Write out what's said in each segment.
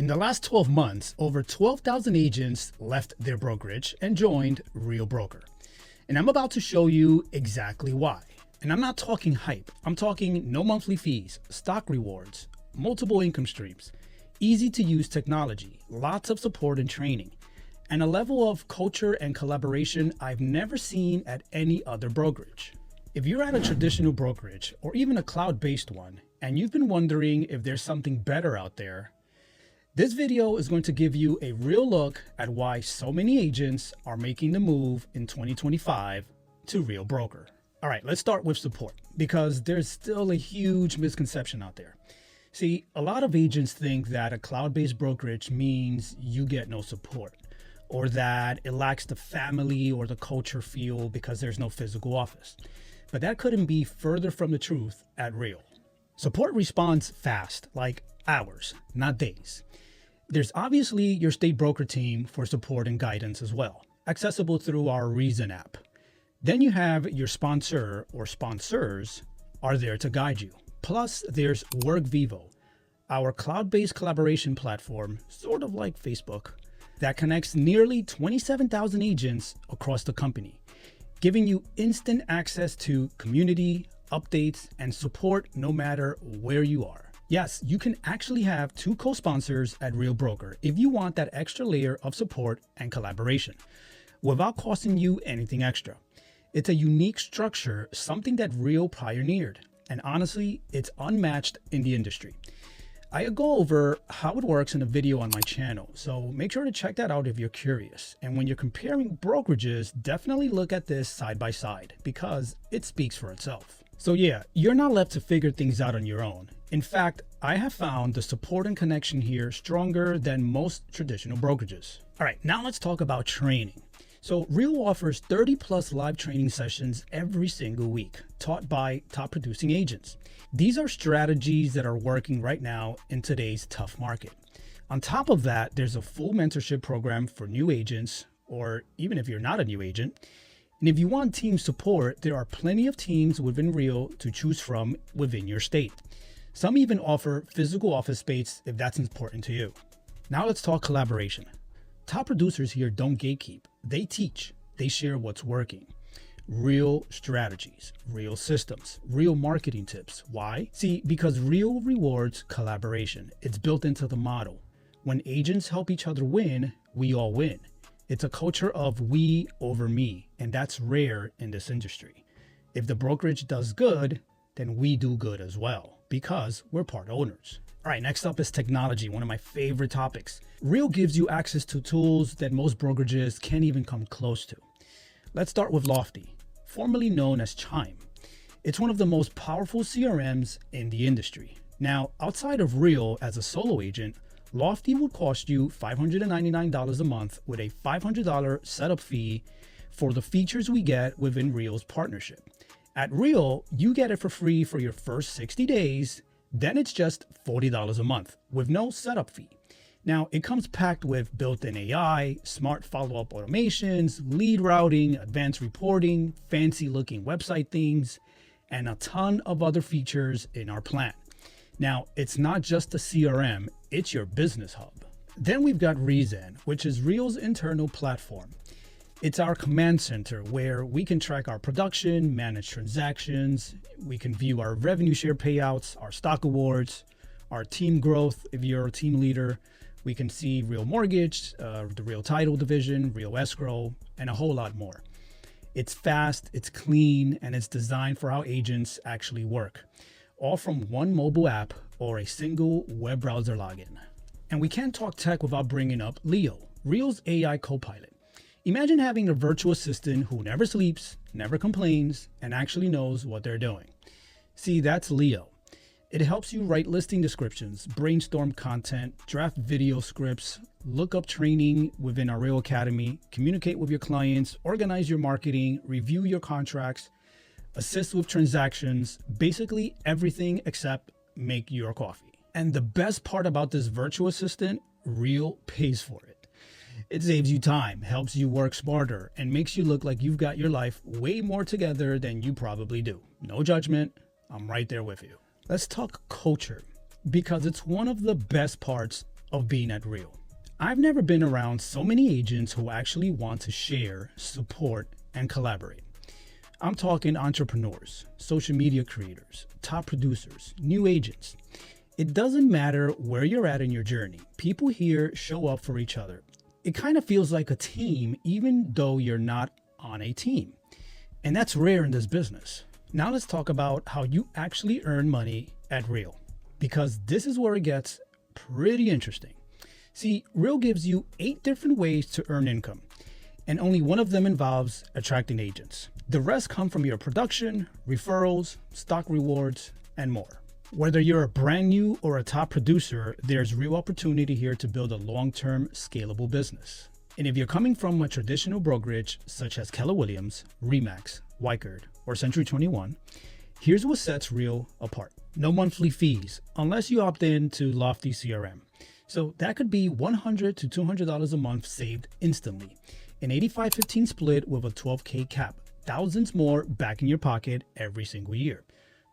In the last 12 months, over 12,000 agents left their brokerage and joined Real Broker. And I'm about to show you exactly why. And I'm not talking hype. I'm talking no monthly fees, stock rewards, multiple income streams, easy to use technology, lots of support and training, and a level of culture and collaboration I've never seen at any other brokerage. If you're at a traditional brokerage or even a cloud-based one, and you've been wondering if there's something better out there, this video is going to give you a real look at why so many agents are making the move in 2025 to Real Broker. All right, let's start with support, because there's still a huge misconception out there. See, a lot of agents think that a cloud-based brokerage means you get no support, or that it lacks the family or the culture feel because there's no physical office. But that couldn't be further from the truth at Real. Support responds fast, like hours, not days. There's obviously your state broker team for support and guidance as well, accessible through our Reason app. Then you have your sponsor or sponsors are there to guide you. Plus, there's WorkVivo, our cloud-based collaboration platform, sort of like Facebook, that connects nearly 27,000 agents across the company, giving you instant access to community, updates, and support no matter where you are. Yes, you can actually have two co-sponsors at Real Broker if you want that extra layer of support and collaboration, without costing you anything extra. It's a unique structure, something that Real pioneered, and honestly, it's unmatched in the industry. I go over how it works in a video on my channel, so make sure to check that out if you're curious. And when you're comparing brokerages, definitely look at this side by side, because it speaks for itself. So yeah, you're not left to figure things out on your own. In fact, I have found the support and connection here stronger than most traditional brokerages. All right, now let's talk about training. So Real offers 30 plus live training sessions every single week, taught by top producing agents. These are strategies that are working right now in today's tough market. On top of that, there's a full mentorship program for new agents, or even if you're not a new agent. And if you want team support, there are plenty of teams within Real to choose from within your state. Some even offer physical office space if that's important to you. Now let's talk collaboration. Top producers here don't gatekeep. They teach. They share what's working. Real strategies, real systems, real marketing tips. Why? See, because Real rewards collaboration. It's built into the model. When agents help each other win, we all win. It's a culture of we over me, and that's rare in this industry. If the brokerage does good, then we do good as well, because we're part owners. All right, next up is technology, one of my favorite topics. Real gives you access to tools that most brokerages can't even come close to. Let's start with Lofty, formerly known as Chime. It's one of the most powerful CRMs in the industry. Now, outside of Real as a solo agent, Lofty will cost you $599 a month with a $500 setup fee for the features we get within Real's partnership. At Real, you get it for free for your first 60 days, then it's just $40 a month with no setup fee. Now, it comes packed with built-in AI, smart follow-up automations, lead routing, advanced reporting, fancy-looking website themes, and a ton of other features in our plan. Now, it's not just a CRM, it's your business hub. Then we've got Reason, which is Real's internal platform. It's our command center where we can track our production, manage transactions, we can view our revenue share payouts, our stock awards, our team growth if you're a team leader. We can see Real Mortgage, the Real Title division, Real Escrow, and a whole lot more. It's fast, it's clean, and it's designed for how agents actually work, all from one mobile app or a single web browser login. And we can't talk tech without bringing up Leo, Real's AI co-pilot. Imagine having a virtual assistant who never sleeps, never complains, and actually knows what they're doing. See, that's Leo. It helps you write listing descriptions, brainstorm content, draft video scripts, look up training within our Real Academy, communicate with your clients, organize your marketing, review your contracts, assist with transactions, basically everything except make your coffee. And the best part about this virtual assistant, Real pays for it. It saves you time, helps you work smarter, and makes you look like you've got your life way more together than you probably do. No judgment, I'm right there with you. Let's talk culture, because it's one of the best parts of being at Real. I've never been around so many agents who actually want to share, support, and collaborate. I'm talking entrepreneurs, social media creators, top producers, new agents. It doesn't matter where you're at in your journey. People here show up for each other. It kind of feels like a team, even though you're not on a team. And that's rare in this business. Now let's talk about how you actually earn money at Real, because this is where it gets pretty interesting. See, Real gives you 8 different ways to earn income, and only one of them involves attracting agents. The rest come from your production, referrals, stock rewards, and more. Whether you're a brand new or a top producer, there's real opportunity here to build a long-term scalable business. And if you're coming from a traditional brokerage such as Keller Williams, Remax, Weichert, or Century 21, here's what sets Real apart. No monthly fees, unless you opt in to Lofty CRM. So that could be $100 to $200 a month saved instantly. An 85-15 split with a 12K cap. Thousands more back in your pocket every single year.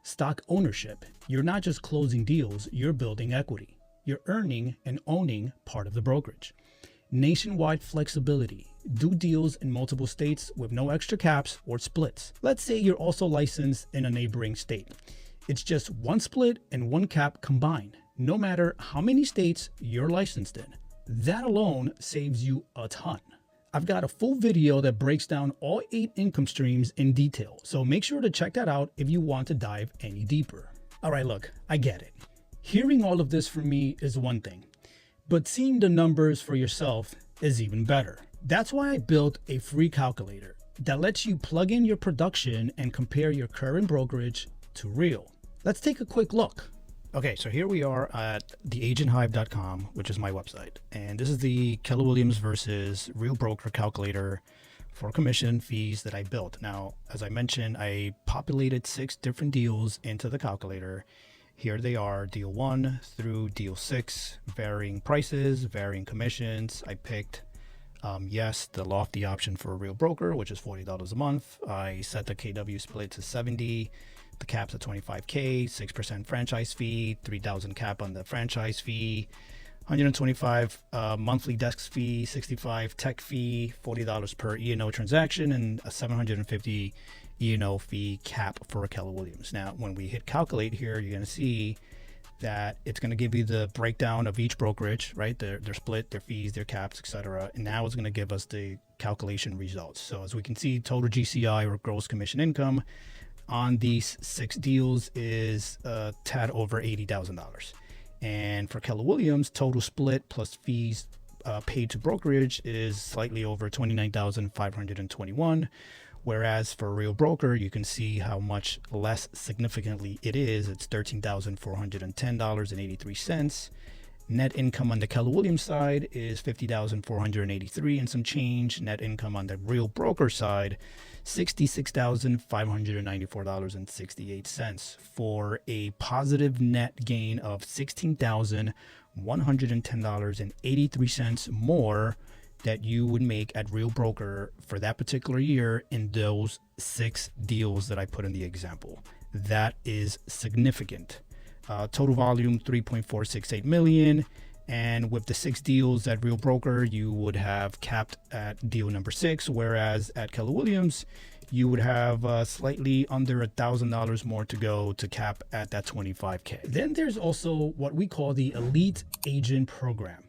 Stock ownership. You're not just closing deals, you're building equity. You're earning and owning part of the brokerage. Nationwide flexibility. Do deals in multiple states with no extra caps or splits. Let's say you're also licensed in a neighboring state. It's just one split and one cap combined, no matter how many states you're licensed in. That alone saves you a ton. I've got a full video that breaks down all 8 income streams in detail, so make sure to check that out if you want to dive any deeper. All right, look, I get it. Hearing all of this from me is one thing, but seeing the numbers for yourself is even better. That's why I built a free calculator that lets you plug in your production and compare your current brokerage to Real. Let's take a quick look. Okay, so here we are at theagenthive.com, which is my website. And this is the Keller Williams versus Real Broker calculator for commission fees that I built. Now, as I mentioned, I populated 6 different deals into the calculator. Here they are, deal 1 through deal 6, varying prices, varying commissions. I picked, yes, the Lofty option for a Real Broker, which is $40 a month. I set the KW split to 70. The cap's at $25K, 6% franchise fee, $3,000 cap on the franchise fee, $125 monthly desk fee, $65 tech fee, $40 per E&O transaction, and a $750 E&O fee cap for a Keller Williams. Now, when we hit calculate here, you're going to see that it's going to give you the breakdown of each brokerage, right? Their split, their fees, their caps, etc. And now it's going to give us the calculation results. So as we can see, total GCI or gross commission income on these 6 deals is a tad over $80,000. And for Keller Williams, total split plus fees paid to brokerage is slightly over $29,521. Whereas for Real Broker, you can see how much less significantly it is. It's $13,410.83. Net income on the Keller Williams side is $50,483 and some change. Net income on the Real Broker side, $66,594.68 for a positive net gain of $16,110.83 more that you would make at Real Broker for that particular year in those 6 deals that I put in the example. That is significant. Total volume 3.468 million, and with the 6 deals at Real Broker, you would have capped at deal number 6, whereas at Keller Williams you would have slightly under $1,000 more to go to cap at that 25K. Then there's also what we call the Elite Agent Program.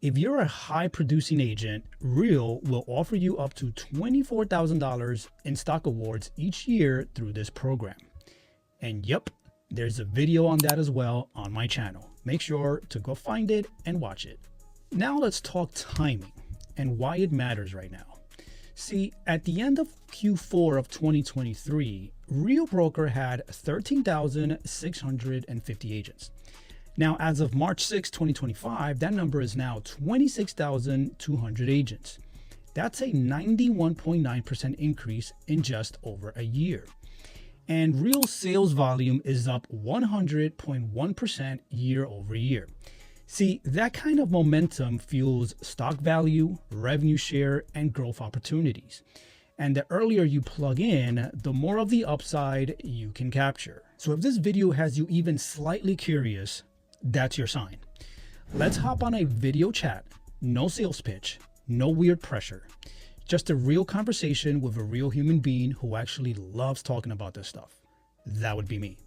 If you're a high producing agent, Real will offer you up to $24,000 in stock awards each year through this program. And yep, there's a video on that as well on my channel. Make sure to go find it and watch it. Now let's talk timing and why it matters right now. See, at the end of Q4 of 2023, Real Broker had 13,650 agents. Now, as of March 6, 2025, that number is now 26,200 agents. That's a 91.9% increase in just over a year. And Real sales volume is up 100.1% year over year. See, that kind of momentum fuels stock value, revenue share, and growth opportunities. And the earlier you plug in, the more of the upside you can capture. So if this video has you even slightly curious, that's your sign. Let's hop on a video chat. No sales pitch, no weird pressure. Just a real conversation with a real human being who actually loves talking about this stuff. That would be me.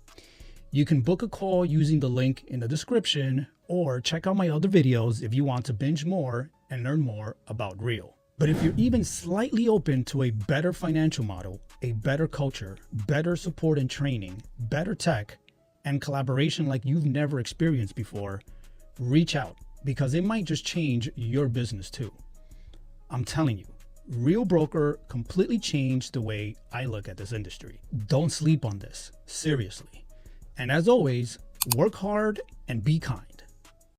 You can book a call using the link in the description, or check out my other videos if you want to binge more and learn more about Real. But if you're even slightly open to a better financial model, a better culture, better support and training, better tech, and collaboration like you've never experienced before, reach out, because it might just change your business too. I'm telling you, Real Broker completely changed the way I look at this industry. Don't sleep on this, seriously. And as always, work hard and be kind.